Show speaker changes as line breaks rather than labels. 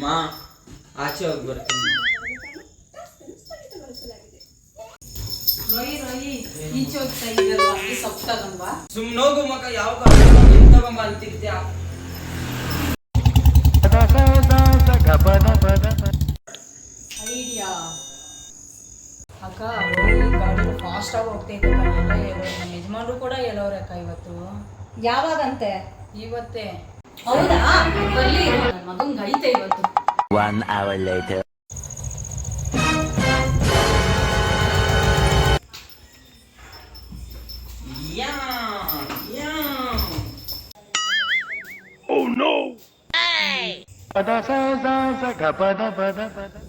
ಮಾ ಆಚೆ ಹೋಗಿ ಬರ್ತೀನಿ.
ಈಚೆ ಹೋಗ್ತಾ ಇದೆಯಲ್ವಾ, ಅಲ್ಲಿ ಸೊಪ್ಪು ತಗೊಂಬಾ.
ಸುಮ್ಮನೆ ಹೋಗು ಮಗ, ಯಾವ ತಗೊಂಬ ಅಂತಿದ್ಯಾ?
ಐಡಿಯಾ ಅಕ್ಕ, ಗಾಡಿ ಫಾಸ್ಟ್ ಆಗಿ ಹೋಗ್ತೈತೆ ಅಕ್ಕ. ಎಲ್ಲ ಹೇಳೋರು, ನಮ್ಮ ಯಜಮಾನ್ರು ಕೂಡ ಹೇಳೋರೆ ಅಕ್ಕ ಇವತ್ತು.
ಯಾವಾಗಂತೆ?
ಇವತ್ತೇ.
ಹೌದಾ?
ಬರ್ಲಿ, ನನ್ನ ಮಗಂಗೆ ಐತೆ ಇವತ್ತು.
1 hour later.
ಯಾ ಯಾ
Oh no! Hey! Pada sa ga pada pada pada.